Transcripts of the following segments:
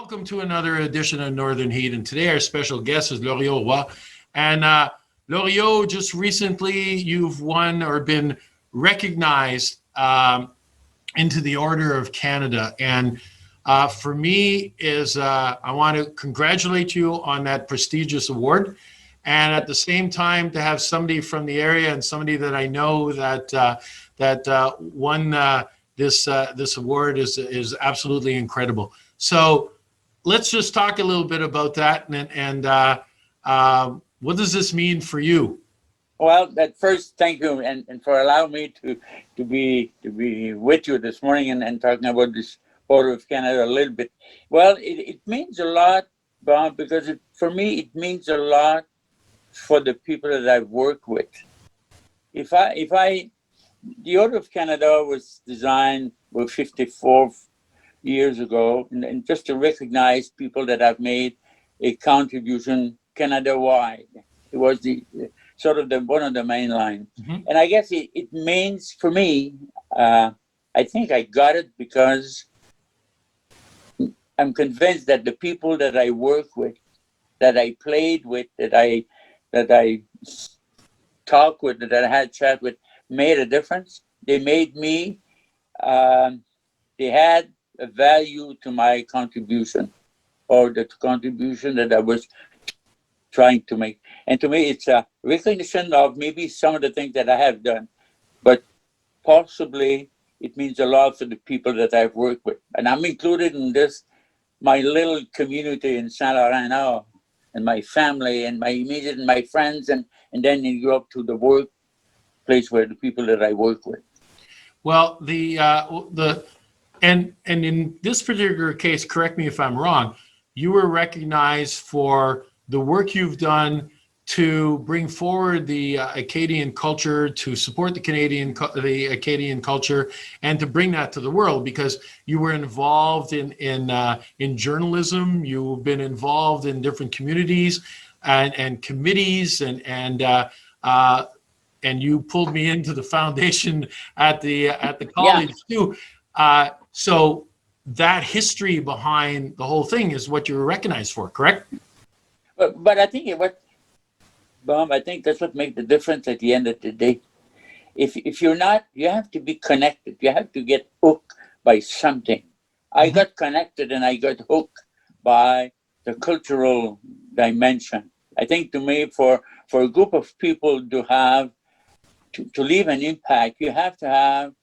welcome to another edition of Northern Heat. And today our special guest is Lorio Roy. And Lorio, just recently you've won or been recognized into the Order of Canada. And for me I want to congratulate you on that prestigious award. And at the same time, to have somebody from the area and somebody that I know that won this award is absolutely incredible. So let's just talk a little bit about that, and what does this mean for you? Well, at first, thank you, and for allowing me to be with you this morning and talking about this Order of Canada a little bit. Well, it means a lot, Bob, because for me it means a lot for the people that I've worked with. The Order of Canada was designed 54 years ago, and just to recognize people that have made a contribution Canada-wide. It was the sort of one of the main lines. Mm-hmm. And I guess it means for me, I think I got it because I'm convinced that the people that I work with, that I played with, that I talked with, that I had chat with, made a difference. They made me, they had a value to my contribution, or the contribution that I was trying to make. And to me, it's a recognition of maybe some of the things that I have done, but possibly it means a lot for the people that I've worked with. And I'm included in this, my little community in Saint Laurent now, and my family and my immediate and my friends, and then you go up to the workplace where the people that I work with. Well, and in this particular case, correct me if I'm wrong, you were recognized for the work you've done to bring forward the Acadian culture, to support the Acadian culture, and to bring that to the world, because you were involved in journalism. You've been involved in different communities and committees, and you pulled me into the foundation at the college too. So that history behind the whole thing is what you were recognized for, correct? But I think Bob, I think that's what makes the difference at the end of the day. If you're not, you have to be connected. You have to get hooked by something. I got connected and I got hooked by the cultural dimension. I think to me, for a group of people to leave an impact, you have to have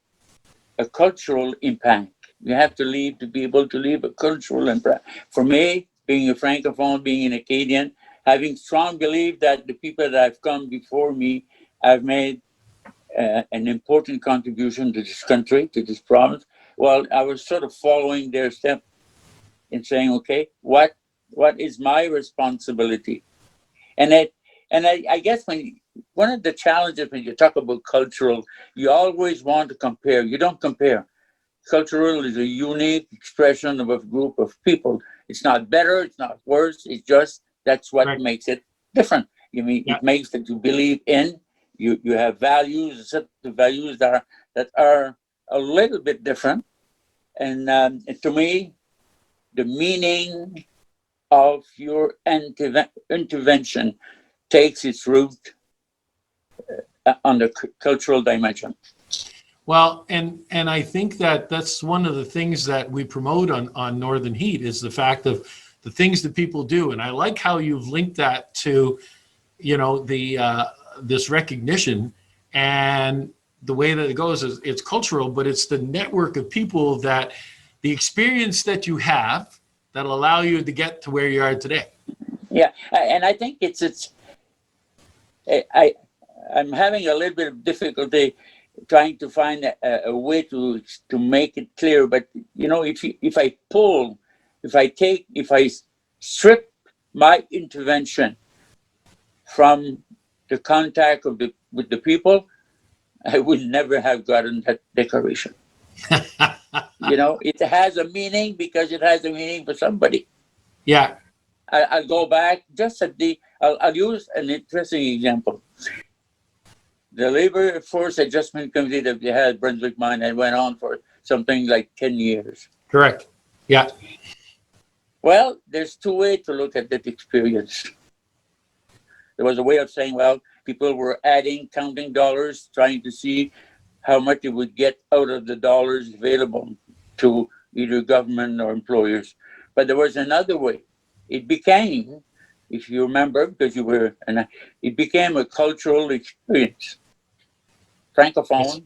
a cultural impact. You have to be able to leave a cultural impact. For me, being a Francophone, being an Acadian, having strong belief that the people that have come before me have made an important contribution to this country, to this province. Well, I was sort of following their step in saying, okay, what is my responsibility? And I guess one of the challenges when you talk about cultural, you always want to compare. You don't compare. Cultural is a unique expression of a group of people. It's not better, it's not worse, it's just that's what makes it different. It makes that you believe in, you have values, a set of values that are a little bit different. And to me, the meaning of your intervention takes its root on the cultural dimension. Well, and I think that's one of the things that we promote on Northern Heat is the fact of the things that people do. And I like how you've linked that to, this recognition, and the way that it goes is it's cultural, but it's the network of people that the experience that you have that'll allow you to get to where you are today. Yeah, and I think I'm having a little bit of difficulty trying to find a way to make it clear. But if I strip my intervention from the contact with the people, I would never have gotten that decoration. It has a meaning because it has a meaning for somebody. Yeah. I'll go back just I'll use an interesting example. The Labor Force Adjustment Committee that we had at Brunswick Mine and went on for something like 10 years. Correct. Yeah. Well, there's two ways to look at that experience. There was a way of saying, well, people were adding, counting dollars, trying to see how much they would get out of the dollars available to either government or employers. But there was another way. It became, if you remember, because you were, and it became a cultural experience. Yes. Francophone,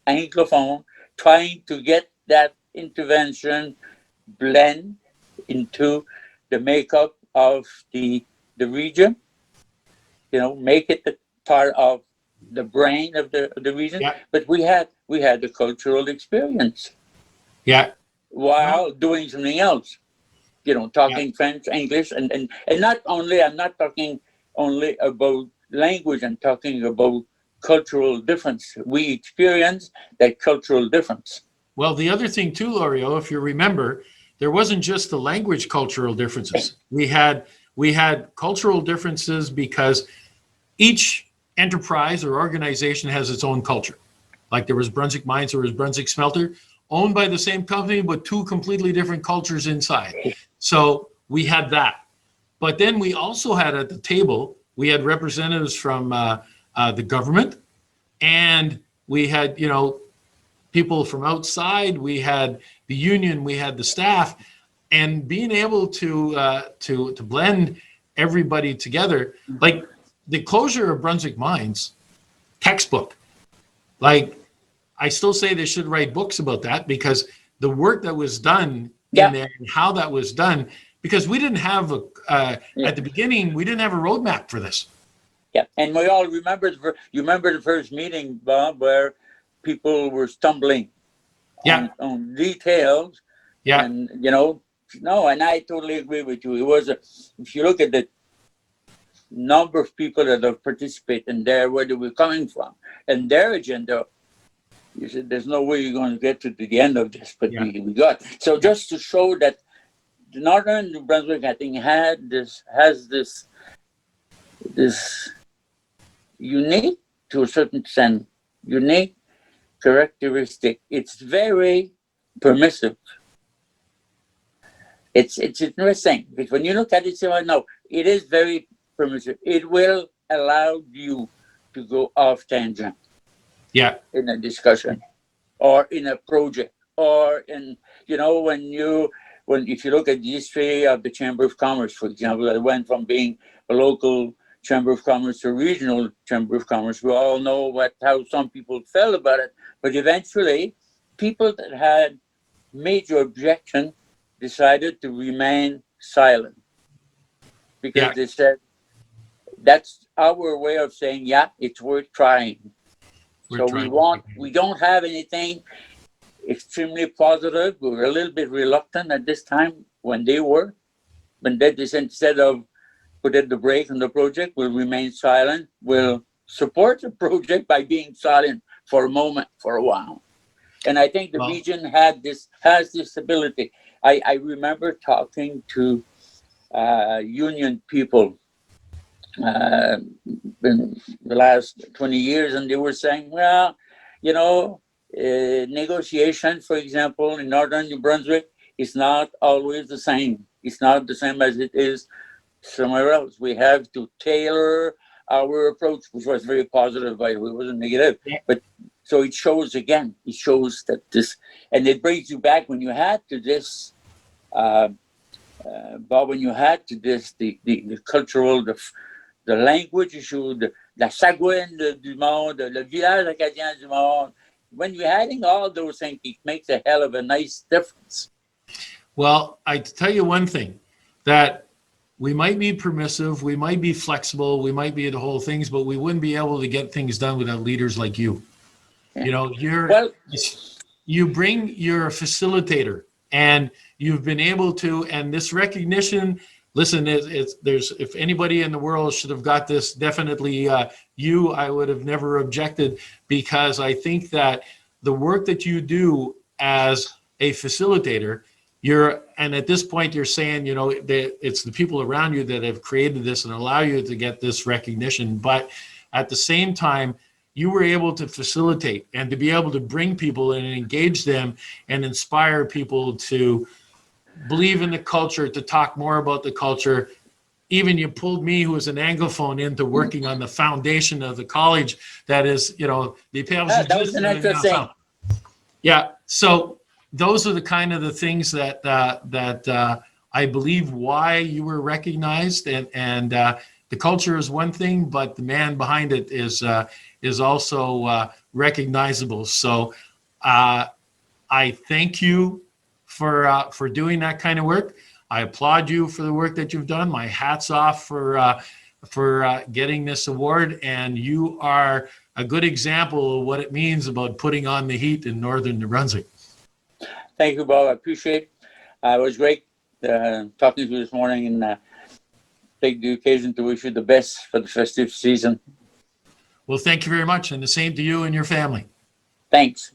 Anglophone, trying to get that intervention blend into the makeup of the region, make it a part of the brain of the region. Yeah. But we had the cultural experience Yeah. No. while doing something else. Yeah. Talking French, English, and not only. I'm not talking only about language. I'm talking about cultural difference. We experience that cultural difference. Well, the other thing too, Lorio, if you remember, there wasn't just the language cultural differences. We had cultural differences because each enterprise or organization has its own culture. Like there was Brunswick Mines, there was Brunswick Smelter, owned by the same company, but two completely different cultures inside. So we had that. But then we also had at the table, we had representatives from the government, and we had, people from outside. We had the union, we had the staff, and being able to blend everybody together, like the closure of Brunswick Mines, textbook. Like I still say they should write books about that because the work that was done in Yeah, there and how that was done, because we didn't have yeah, at the beginning we didn't have a roadmap for this. yeah. And we all remember you remember the first meeting, Bob, where people were stumbling Yeah, on details, yeah, and no, and I totally agree with you. It was if you look at the number of people that have participated in there, where they were coming from, and their agenda. You said there's no way you're going to get to the end of this, but yeah, we got. So yeah, just to show that the northern New Brunswick, I think, has this unique, to a certain extent, unique characteristic. It's very permissive. It's interesting because when you look at it, you say, well, no, it is very permissive. It will allow you to go off tangent yeah, in a discussion or in a project or in when if you look at the history of the Chamber of Commerce, for example, it went from being a local Chamber of Commerce to a regional Chamber of Commerce. We all know how some people felt about it, but eventually people that had major objection decided to remain silent because yeah. they said that's our way of saying, yeah, it's worth trying. We're So trying. we don't have anything extremely positive. We were a little bit reluctant at this time when they were. But then they said, instead of putting the brake on the project, we'll remain silent. We'll support the project by being silent for a moment, for a while. And I think the Well, region has this ability. I remember talking to union people uh, in the last 20 years, and they were saying, well, negotiation, for example, in northern New Brunswick is not always the same. It's not the same as it is somewhere else. We have to tailor our approach, which was very positive, by the way, it wasn't negative. yeah, But so it shows that this, and it brings you back when you had to this. Uh, Bob, when you had to this, the cultural, the language issue, la sagouine du monde, le village acadien du monde. When you're adding all those things, it makes a hell of a nice difference. well, I tell you one thing, that we might be permissive, we might be flexible, we might be the whole things, but we wouldn't be able to get things done without leaders like you. Yeah. You know, Well, you're a facilitator, and you've been able to, and this recognition. Listen, there's if anybody in the world should have got this, definitely you. I would have never objected because I think that the work that you do as a facilitator, and at this point you're saying, that it's the people around you that have created this and allow you to get this recognition, but at the same time you were able to facilitate and to be able to bring people in and engage them and inspire people to believe in the culture, to talk more about the culture. Even you pulled me, who is an Anglophone, into working on the foundation of the college. That is, the That was an interesting. Yeah. So those are the kind of the things that I believe why you were recognized, and the culture is one thing, but the man behind it is also recognizable. So I thank you for doing that kind of work. I applaud you for the work that you've done. My hat's off for getting this award, and you are a good example of what it means about putting on the heat in northern New Brunswick. Thank you, Bob. I appreciate it. It was great talking to you this morning, and take the occasion to wish you the best for the festive season. Well, thank you very much, and the same to you and your family. Thanks.